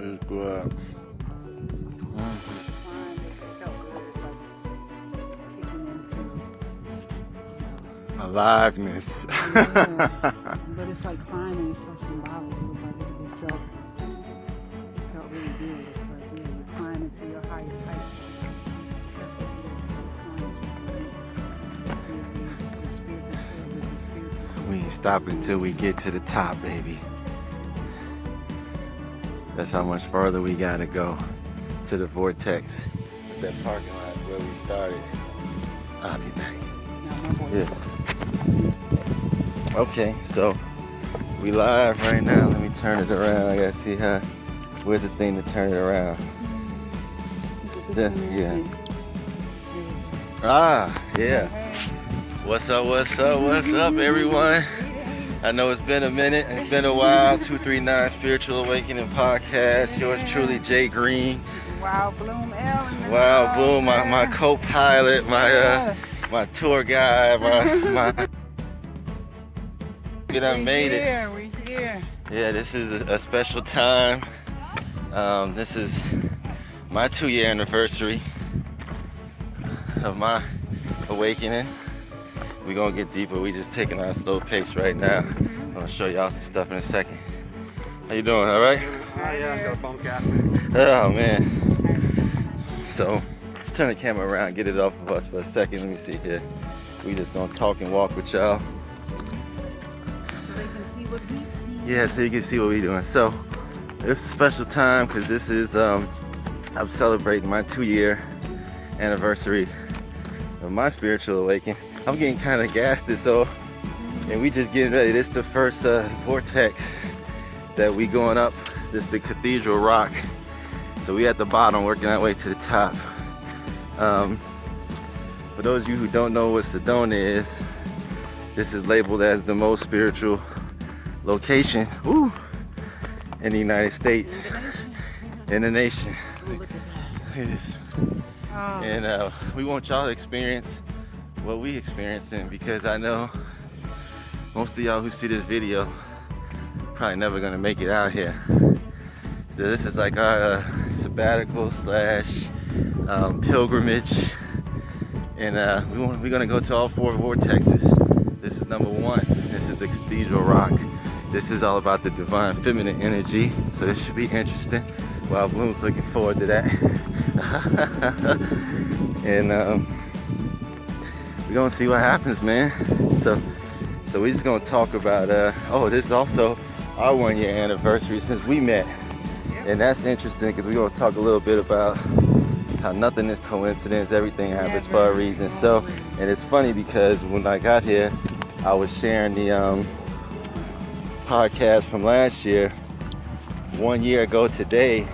is good. Aliveness. But it's like climbing, it's so symbolic. It was like it felt really good. It's like you're climbing to your highest heights. That's what it is. The spiritual. We ain't stopping until we get to the top, baby. That's how much further we gotta go to the vortex. That parking lot is where we started. I'll be back. Yeah. Okay, so we live right now. Let me turn it around. I gotta see where's the thing to turn it around. Yeah. Yeah. What's up, everyone? I know it's been a minute. It's been a while. 239 Spiritual Awakening Podcast. Yours truly, Jay Green. Wow, Bloom L. Wow, Boom, my co-pilot, my tour guide, we done made it. We here. Yeah, this is a special time. This is my 2-year anniversary of my awakening. We're gonna get deeper. We just taking our slow pace right now. I'm gonna show y'all some stuff in a second. How you doing? All right? Oh yeah, got a bum cap. Oh man. So turn the camera around, get it off of us for a second. Let me see here. We just gonna talk and walk with y'all. So they can see what we see. Yeah, so you can see what we doing. So it's a special time because this is I'm celebrating my 2-year anniversary of my spiritual awakening. I'm getting kind of gassed, and we just getting ready. This is the first vortex that we going up. This is the Cathedral Rock. So we at the bottom working our way to the top. For those of you who don't know what Sedona is, this is labeled as the most spiritual location in the United States, in the nation. Look at that. Look at this. Oh. And we want y'all to experience what we experiencing, because I know most of y'all who see this video probably never gonna make it out here. So this is like our sabbatical / pilgrimage, and we're gonna go to all 4 vortexes. This is number 1. This is the Cathedral Rock. This is all about the divine feminine energy, so this should be interesting. Well, Bloom's looking forward to that. And we're gonna see what happens, man. So we're just gonna talk about this is also our 1-year anniversary since we met. And that's interesting because we're gonna talk a little bit about how nothing is coincidence, everything happens for a reason. So, and it's funny because when I got here, I was sharing the podcast from last year. 1 year ago today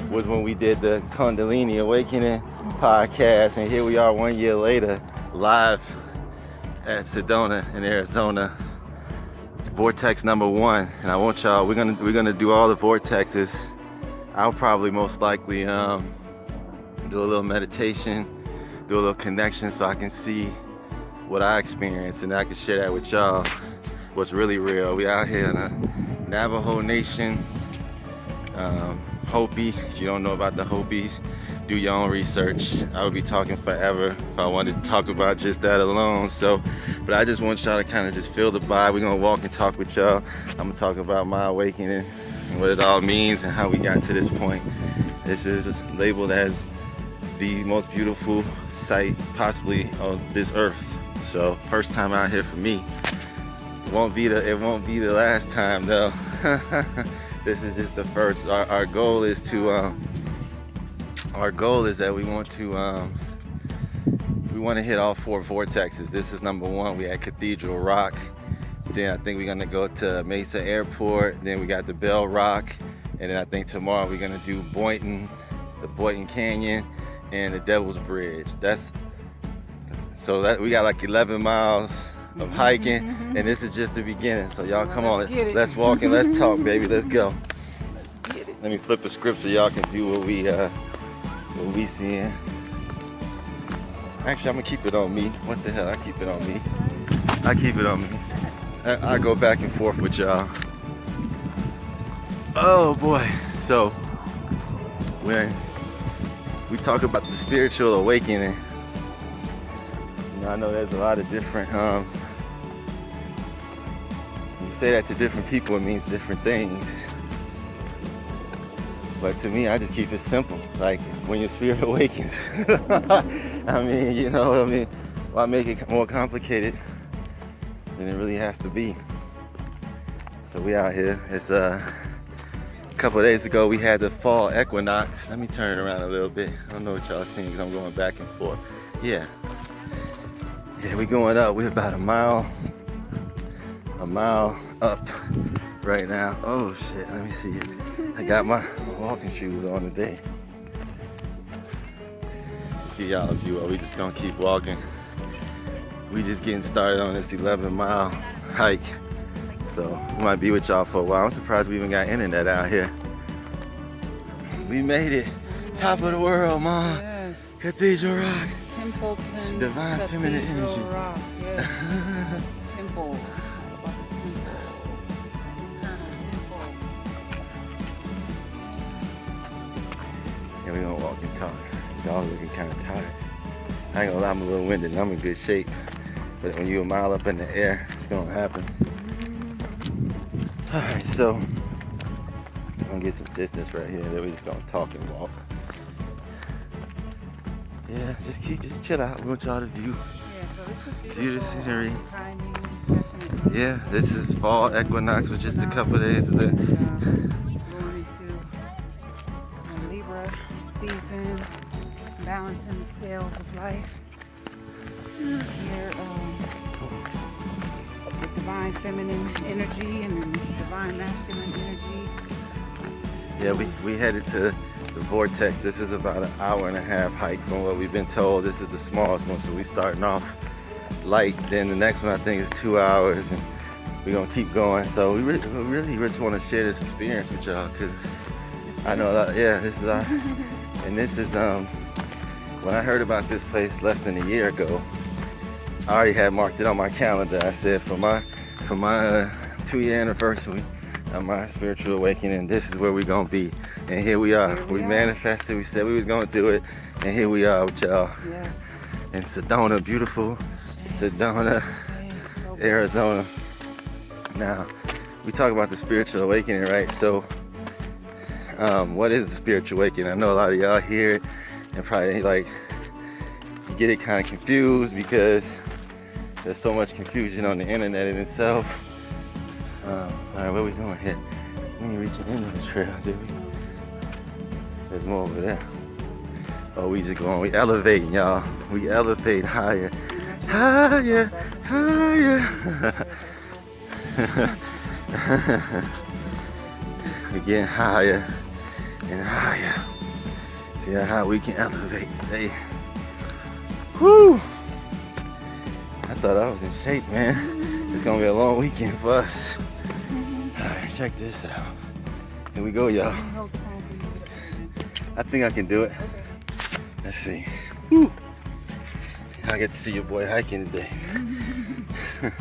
was when we did the Kundalini Awakening podcast, and here we are 1 year later, live at Sedona in Arizona, vortex number 1. And I want y'all, we're gonna do all the vortexes. I'll probably most likely do a little meditation, do a little connection so I can see what I experienced and I can share that with y'all. What's really real. We out here in a Navajo Nation, Hopi. If you don't know about the Hopis, do your own research. I would be talking forever if I wanted to talk about just that alone. So, but I just want y'all to kind of just feel the vibe. We're gonna walk and talk with y'all. I'm gonna talk about my awakening and what it all means and how we got to this point. This is labeled as the most beautiful site possibly on this earth. So, first time out here for me. It won't be the last time though. This is just the first. Our goal is to that we want to hit all 4 vortexes. This is number 1. We at Cathedral Rock. Then I think we're gonna go to Mesa Airport. Then we got the Bell Rock, and then I think tomorrow we're gonna do Boynton, the Boynton Canyon, and the Devil's Bridge. So we got like 11 miles of hiking, and this is just the beginning. So y'all come on, let's walk and let's talk, baby. Let's go. Let's get it. Let me flip a script so y'all can view what we seeing. Actually, I'm gonna keep it on me. What the hell? I keep it on me. I go back and forth with y'all. Oh boy. So when we talk about the spiritual awakening, you know, I know there's a lot of different, you say that to different people, it means different things. But to me, I just keep it simple. Like, when your spirit awakens. I mean, you know what I mean? Why make it more complicated than it really has to be? So we out here. It's a couple of days ago, we had the fall equinox. Let me turn it around a little bit. I don't know what y'all seeing because I'm going back and forth. Yeah, we going up. We're about a mile up right now. Oh shit, let me see it. I got my walking shoes on today. Let's give y'all a view. We just gonna keep walking. We just getting started on this 11-mile hike. So we might be with y'all for a while. I'm surprised we even got internet out here. We made it. Top of the world, Mom. Yes. Cathedral Rock. Templeton. Divine feminine Cathedral energy. Rock. Yes. Temple. How about the temple? Eternal temple. Yeah, we gonna walk and talk. Y'all looking kind of tired. I ain't gonna lie, I'm a little winded. I'm in good shape. But when you're a mile up in the air, it's gonna happen. Alright, so I'm gonna get some distance right here. Then we're just gonna talk and walk. Yeah, just chill out. We want y'all to view. Yeah, so this is View the beautiful. scenery. Timing, definitely. Yeah, this is fall equinox with just a couple of days of the Going into the Libra season, balancing the scales of life. Here, with divine feminine energy and divine masculine energy. Yeah, we headed to the vortex. This is about an hour and a half hike from what we've been told. This is the smallest one, so we starting off light. Then the next one I think is 2 hours, and we're gonna keep going. So we really just want to share this experience with y'all, because I know that, yeah, this is our, and this is when I heard about this place less than a year ago, I already had marked it on my calendar. I said for my 2-year anniversary of my spiritual awakening, this is where we're gonna be. And here we are. We manifested. We said we was gonna do it, and here we are with y'all. Yes. In Sedona, beautiful Sedona, Arizona. Now, we talk about the spiritual awakening, right? So, what is the spiritual awakening? I know a lot of y'all hear it and probably like get it kind of confused because there's so much confusion on the internet in itself. All right, what are we doing here? We ain't reaching into the trail, did we? There's more over there. Oh, we just going, we elevating, y'all. We elevate higher. Higher, higher. We're getting higher and higher. See how we can elevate today. Whew! I thought I was in shape, man. It's gonna be a long weekend for us. Alright, check this out. Here we go, y'all. I think I can do it. Let's see. Whew. I get to see your boy hiking today.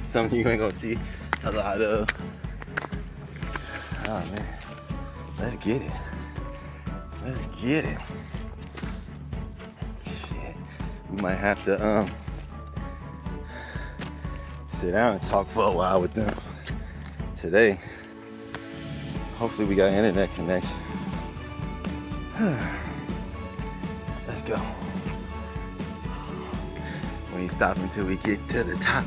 Some of you ain't gonna see a lot of. Oh man. Let's get it. Let's get it. Shit. We might have to sit down and talk for a while with them today. Hopefully we got internet connection. Let's go. We ain't stopping until we get to the top.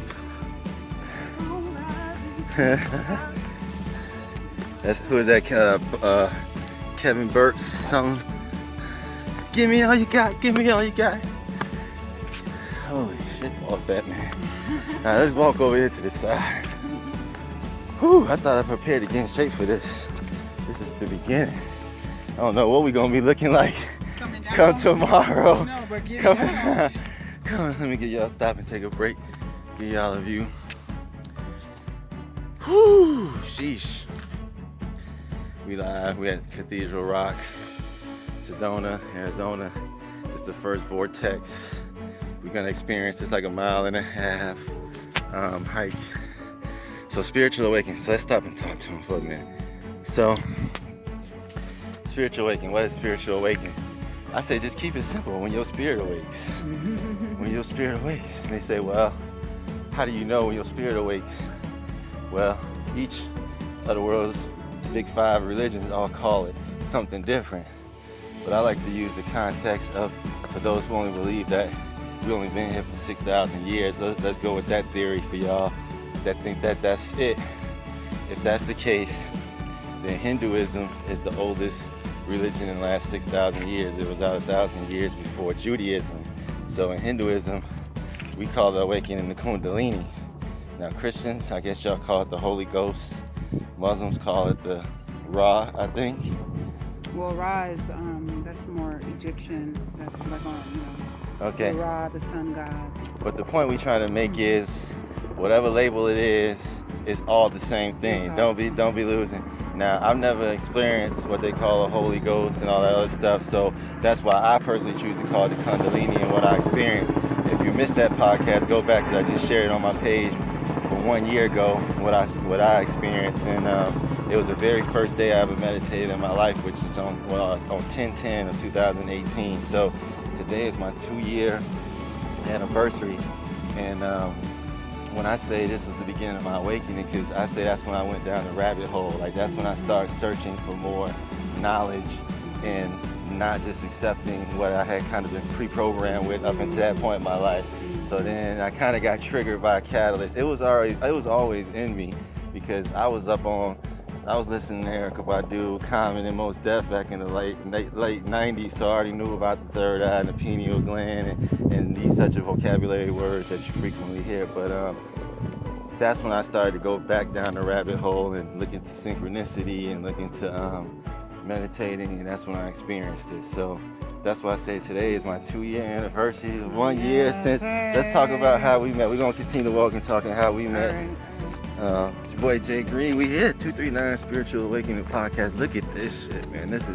That's who is that? Kevin Burke's song. Give me all you got. Give me all you got. Holy shit, ball Batman. Now let's walk over here to the side. Whew, I thought I prepared to get in shape for this. This is the beginning. I don't know what we're gonna be looking like come tomorrow. No, but get Come on, let me get y'all stop and take a break. Give y'all a view. Whew, sheesh. We live, we at Cathedral Rock, Sedona, Arizona. It's the first vortex. We're gonna experience this like a 1.5 mile hike. So spiritual awakening. So let's stop and talk to him for a minute. So spiritual awakening. What is spiritual awakening? I say just keep it simple. When your spirit awakes. When your spirit awakes. And they say, well, how do you know when your spirit awakes? Well, each of the world's big 5 religions all call it something different. But I like to use the context of, for those who only believe that we only been here for 6,000 years, let's go with that theory for y'all that think that that's it. If that's the case, then Hinduism is the oldest religion in the last 6,000 years. It was out 1,000 years before Judaism. So in Hinduism, we call the awakening the Kundalini. Now Christians, I guess y'all call it the Holy Ghost. Muslims call it the Ra, I think. Well, Ra is, that's more Egyptian. That's like on, Okay. the Ra, the sun god. But the point we trying to make is, whatever label it is all the same thing. Don't be losing. Now, I've never experienced what they call a Holy Ghost and all that other stuff, so that's why I personally choose to call it the Kundalini and what I experienced. If you missed that podcast, go back, because I just shared it on my page from 1 year ago, what I experienced, and it was the very first day I ever meditated in my life, which is on 10/10 of 2018. So today is my 2-year anniversary, and when I say this was the beginning of my awakening, because I say that's when I went down the rabbit hole. Like, that's when I started searching for more knowledge and not just accepting what I had kind of been pre-programmed with up until that point in my life. So then I kind of got triggered by a catalyst. It was always in me, because I was listening to Erykah Badu, Common, and Mos Def back in the late 90s, so I already knew about the third eye and the pineal gland and these such a vocabulary words that you frequently hear. But that's when I started to go back down the rabbit hole and look into synchronicity and look into meditating, and that's when I experienced it. So that's why I say today is my 2-year anniversary, 1 year since. Let's talk about how we met. We're going to continue to walk and talking how we met. Your boy Jay Green, we here, 239 Spiritual Awakening Podcast. Look at this shit, man. This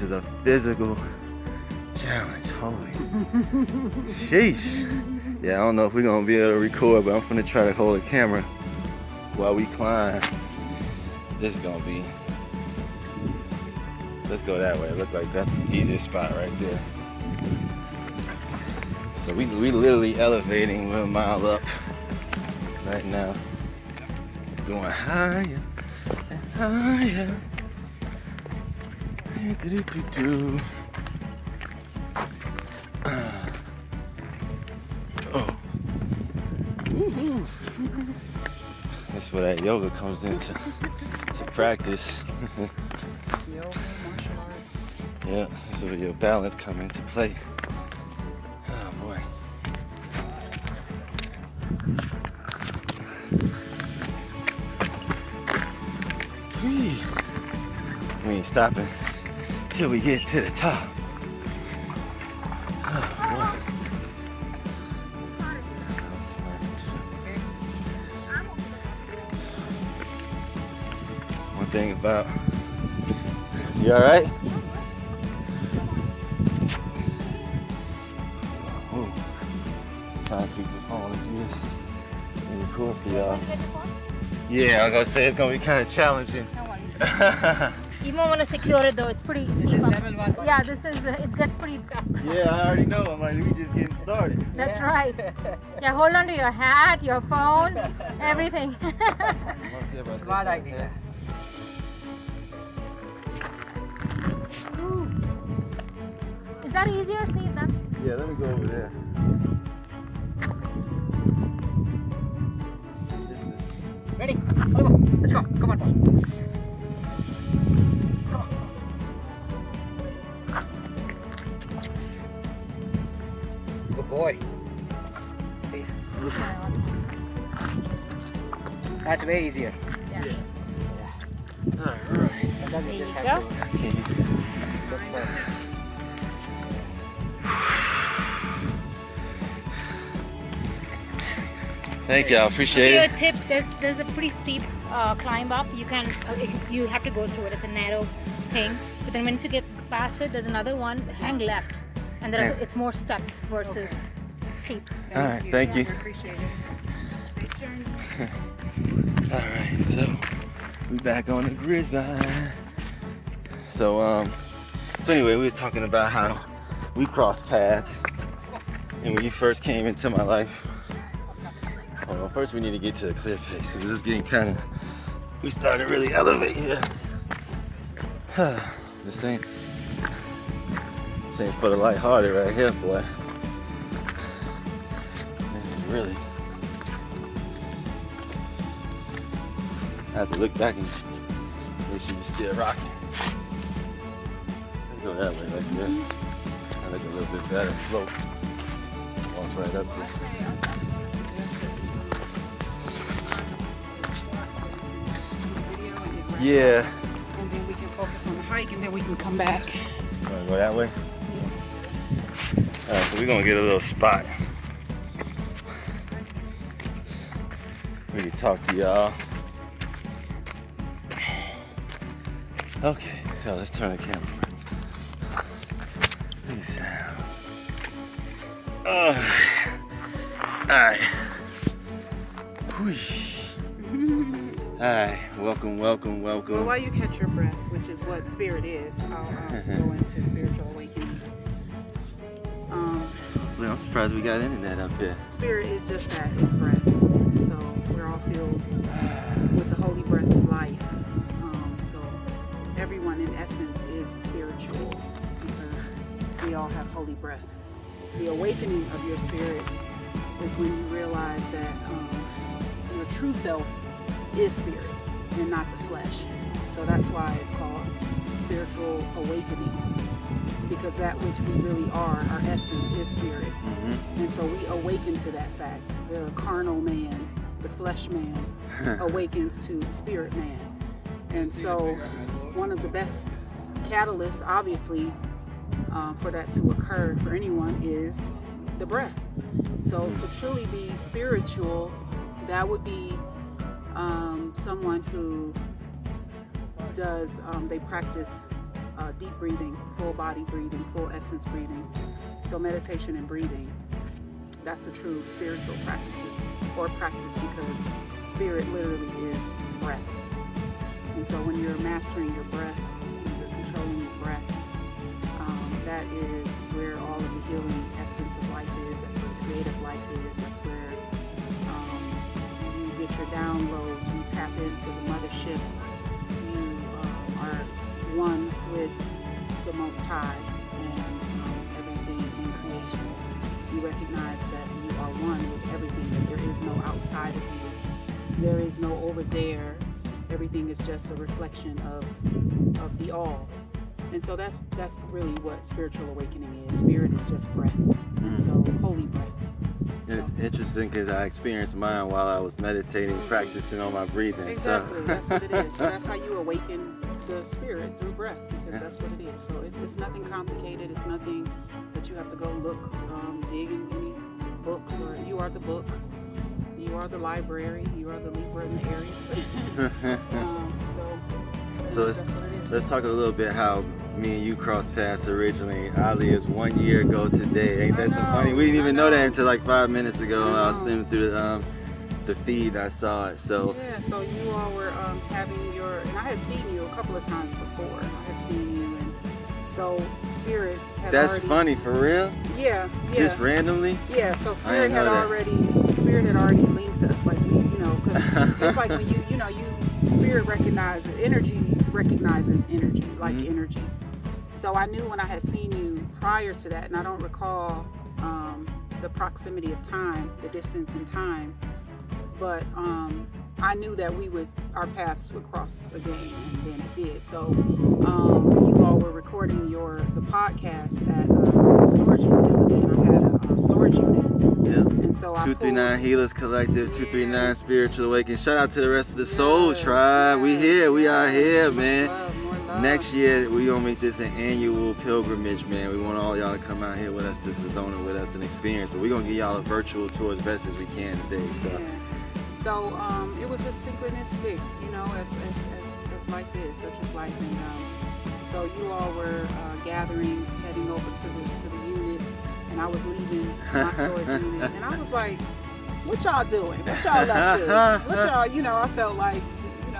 is a physical challenge. Holy sheesh. Yeah, I don't know if we're gonna be able to record, but I'm gonna try to hold the camera while we climb. This is gonna be, let's go that way. Look like that's the easiest spot right there. So we literally elevating, we're a mile up right now. Going higher and higher. Oh. Woo-hoo. That's where that yoga comes into practice. Yoga, martial arts. Yeah, this is where your balance comes into play. Oh boy. We ain't stopping till we get to the top. Oh, boy. One thing about, you all right? Ooh. Trying to keep the phone and do this. Maybe cool for y'all. Yeah, I was gonna say it's gonna be kind of challenging. No worries. You might want to secure it though. It's pretty steep. Yeah, this is it gets pretty. Yeah, I already know. I'm like, we just getting started. That's right. Yeah, hold on to your hat, your phone, everything. Smart idea. Is that easier? See, that's. Yeah, let me go over there. Ready? Oliver, let's go. Come on. Good boy. That's way easier. Yeah. All right. And then There you you just go. have to look for. Thank you. I appreciate Your it. tip, there's a pretty steep climb up. You have to go through it. It's a narrow thing. But then once you get past it, there's another one. Hang left, and it's more steps versus steep. All right, thank you. I appreciate it. Safe journey. All right, so we back on the gridiron. So anyway, we was talking about how we crossed paths, and when you first came into my life. Well, first we need to get to a clear pace. So this is getting kind of. We started to really elevate here. This ain't for the lighthearted right here, boy. This is really. I have to look back and make sure you're still rocking. Let's go that way right there. I look a little bit better, slope. Walk right up there. Yeah. And then we can focus on the hike, and then we can come back. Wanna go that way? Alright, so we're gonna get a little spot. We can talk to y'all. Okay, so let's turn the camera. Peace out. Alright. Whoosh. Hi, welcome. Well, while you catch your breath, which is what spirit is, I'll go into spiritual awakening. Well, I'm surprised we got internet up here. Spirit is just that, it's breath. So we're all filled with the holy breath of life. So everyone in essence is spiritual because we all have holy breath. The awakening of your spirit is when you realize that your true self is spirit and not the flesh. So that's why it's called spiritual awakening, because that which we really are, our essence is spirit. Mm-hmm. And so we awaken to that fact. The carnal man, the flesh man awakens to the spirit man. And so one of the best catalysts obviously for that to occur for anyone is the breath. So to truly be spiritual, that would be someone who does, they practice deep breathing, full body breathing, full essence breathing. So meditation and breathing, that's the true spiritual practice because spirit literally is breath. And so when you're mastering your breath, when you're controlling your breath, that is where all of the healing essence of life is. That's where the creative life is. That's where you get your downloads. You tap into the mothership. You are one with the Most High and everything in creation. You recognize that you are one with everything. That there is no outside of you. There is no over there. Everything is just a reflection of the all. And so that's really what spiritual awakening is. Spirit is just breath. And so holy breath. It's interesting because I experienced mine while I was meditating, practicing on my breathing. Exactly, that's what it is. So that's how you awaken the spirit through breath, because that's what it is. So it's nothing complicated. It's nothing that you have to go look, dig in any books, or you are the book. You are the library. You are the Libra and the Aries. So let's talk a little bit how me and you crossed paths originally. Ali is 1 year ago today. Ain't that so funny? We didn't even know that until like 5 minutes ago. I was streaming through the feed. I saw it. So yeah. So you all were having your, and I had seen you a couple of times before. I had seen you, and so Spirit had that's already. funny for real. Yeah. Just randomly. Yeah. So Spirit had already linked us, like because it's like when you Spirit recognizes energy, like energy. So I knew when I had seen you prior to that, and I don't recall the proximity of time, the distance in time, but I knew that our paths would cross again, and then it did. So you all were recording the podcast at a storage facility, and I had a storage unit. Yeah. And so 239 Healers Collective, 239 Spiritual Awakening. Shout out to the rest of the Soul Tribe. We here, we are here, man. Love. Next year, we gonna make this an annual pilgrimage, man. We want all y'all to come out here with us to Sedona with us and experience. But we're gonna give y'all a virtual tour as best as we can today. So. Yeah. So it was just synchronistic, as life is, such as life. And so you all were gathering, heading over to the unit, and I was leaving my storage unit, and I was like, "What y'all doing? What y'all up to? What y'all?" I felt like,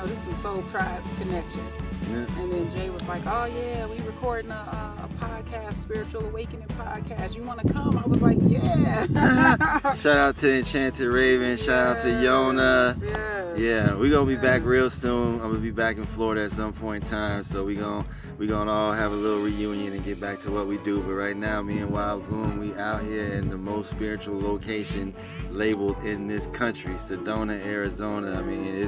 this is some Soul Tribe connection. And then Jay was like, oh yeah, we recording a podcast, Spiritual Awakening podcast. You want to come? I was like, yeah. Shout out to Enchanted Raven. Shout out to Yona. Yes. Yeah, we're going to be back real soon. I'm going to be back in Florida at some point in time. So we're gonna all have a little reunion and get back to what we do. But right now, me and Wild Bloom, we out here in the most spiritual location labeled in this country, Sedona, Arizona. I mean,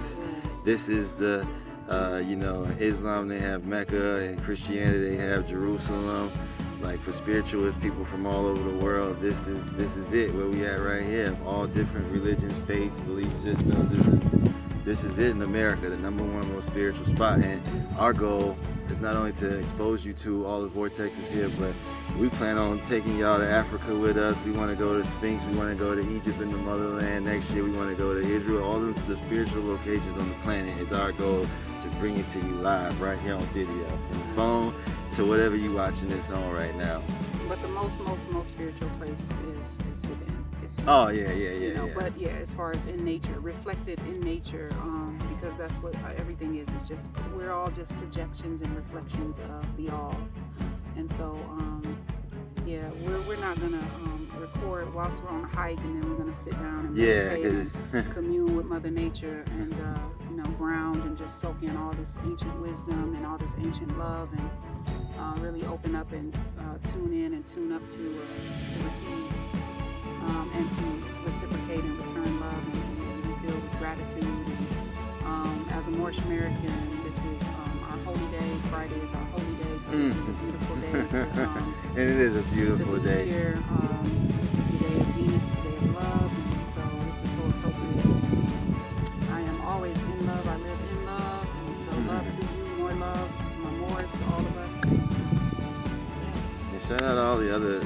this is the in Islam they have Mecca, and Christianity they have Jerusalem. Like for spiritualists, people from all over the world, this is it, where we at right here. All different religions, faiths, belief systems. This is it in America, the #1 most spiritual spot. And our goal is not only to expose you to all the vortexes here, but we plan on taking y'all to Africa with us. We want to go to Sphinx. We want to go to Egypt in the motherland. Next year, we want to go to Israel. All of the spiritual locations on the planet is our goal to bring it to you live right here on video, from the phone to whatever you watching this on right now. But the most spiritual place is within. It's Oh yeah. you know, but yeah, as far as in nature, reflected in nature, because that's what everything is. It's just, we're all just projections and reflections of the all. And so yeah, we're not gonna record whilst we're on a hike, and then we're gonna sit down and meditate and commune with Mother Nature, and ground and just soak in all this ancient wisdom and all this ancient love, and really open up and tune in and tune up to receive and to reciprocate and return love, and be filled with gratitude. And as a Moorish American, this is our holy day. Friday is our holy day, so this is a beautiful day. And it is a beautiful day. Here. This is the day of Venus, the day of love, and so this is so appropriate. I am always in love. I live in love, and so love to you, more love to my Moors, to all of us. Yes. And shout out to all the other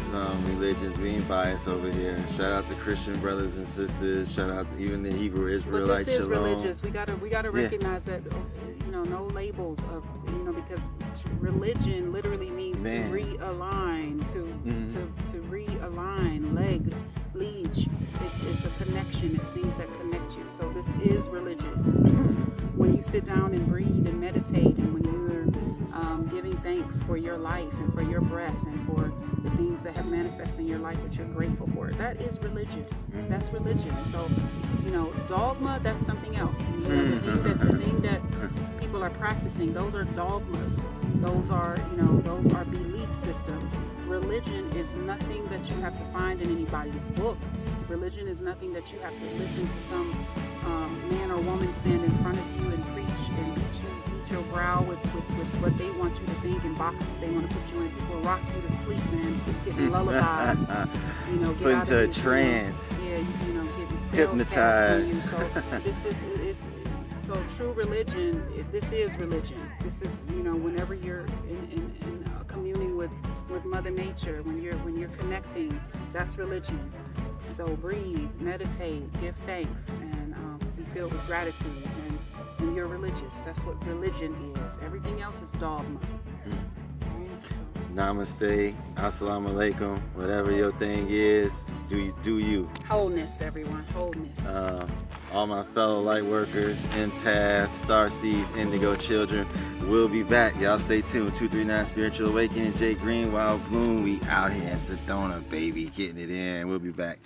religions. We ain't biased over here. Shout out to Christian brothers and sisters. Shout out to even the Hebrew Israelites. But this is Shalom. religious. We gotta recognize that. No labels of because religion literally means to realign, to realign, liege. It's a connection. It's things that connect you. So this is religious. When you sit down and breathe and meditate, and when you're giving thanks for your life and for your breath and for the things that have manifested in your life that you're grateful for, that is religious. That's religion. So dogma, that's something else. The thing that people are practicing, those are dogmas. Those are belief systems. Religion is nothing that you have to find in anybody's book. Religion is nothing that you have to listen to some man or woman stand in front of you and preach and beat your brow with what they want you to think, in boxes they want to put you in. People rock you to sleep, man. Get lullaby. Get put out into a of trance. Getting spells Hypnotized. cast on you. So true religion. This is religion. This is whenever you're in communing with Mother Nature, when you're connecting, that's religion. So breathe, meditate, give thanks, and be filled with gratitude, and you're religious. That's what religion is. Everything else is dogma. Namaste, assalamu alaikum, whatever your thing is, do you. Wholeness, everyone, wholeness. All my fellow light workers, empaths, starseeds, indigo children, we'll be back. Y'all stay tuned. 239 Spiritual Awakening, Jay Green, Wild Bloom, we out here in Sedona, baby, getting it in. We'll be back.